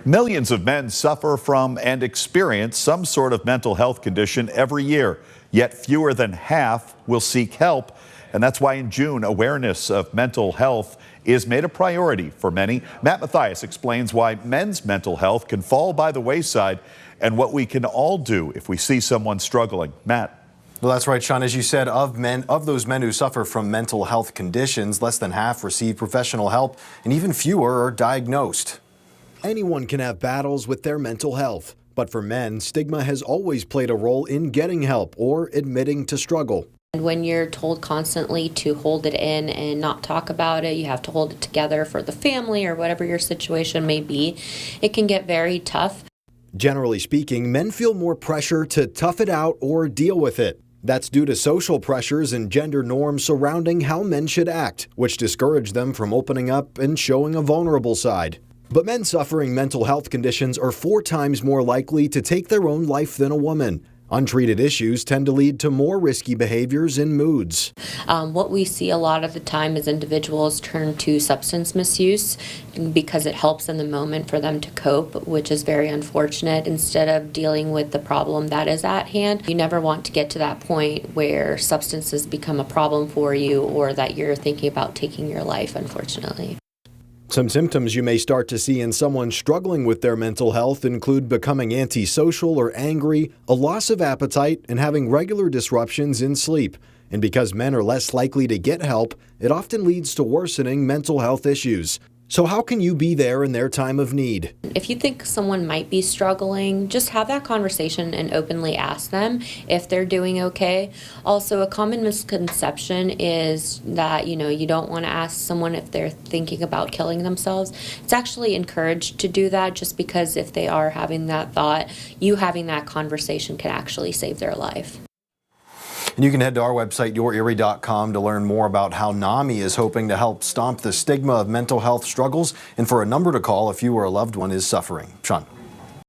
Millions of men suffer from and experience some sort of mental health condition every year, yet fewer than half will seek help. And that's why in June, awareness of mental health is made a priority for many. Matt Mathias explains why men's mental health can fall by the wayside and what we can all do if we see someone struggling. Matt. Well, that's right, Sean. As you said, of those men who suffer from mental health conditions, less than half receive professional help, and even fewer are diagnosed. Anyone can have battles with their mental health, but for men, stigma has always played a role in getting help or admitting to struggle. And when you're told constantly to hold it in and not talk about it, you have to hold it together for the family or whatever your situation may be, it can get very tough. Generally speaking, men feel more pressure to tough it out or deal with it. That's due to social pressures and gender norms surrounding how men should act, which discourage them from opening up and showing a vulnerable side. But men suffering mental health conditions are 4 times more likely to take their own life than a woman. Untreated issues tend to lead to more risky behaviors and moods. What we see a lot of the time is individuals turn to substance misuse because it helps in the moment for them to cope, which is very unfortunate, instead of dealing with the problem that is at hand. You never want to get to that point where substances become a problem for you or that you're thinking about taking your life, unfortunately. Some symptoms you may start to see in someone struggling with their mental health include becoming antisocial or angry, a loss of appetite, and having regular disruptions in sleep. And because men are less likely to get help, it often leads to worsening mental health issues. So how can you be there in their time of need? If you think someone might be struggling, just have that conversation and openly ask them if they're doing okay. Also, a common misconception is that, you don't want to ask someone if they're thinking about killing themselves. It's actually encouraged to do that, just because if they are having that thought, you having that conversation can actually save their life. And you can head to our website, yourerie.com, to learn more about how NAMI is hoping to help stomp the stigma of mental health struggles and for a number to call if you or a loved one is suffering. Sean.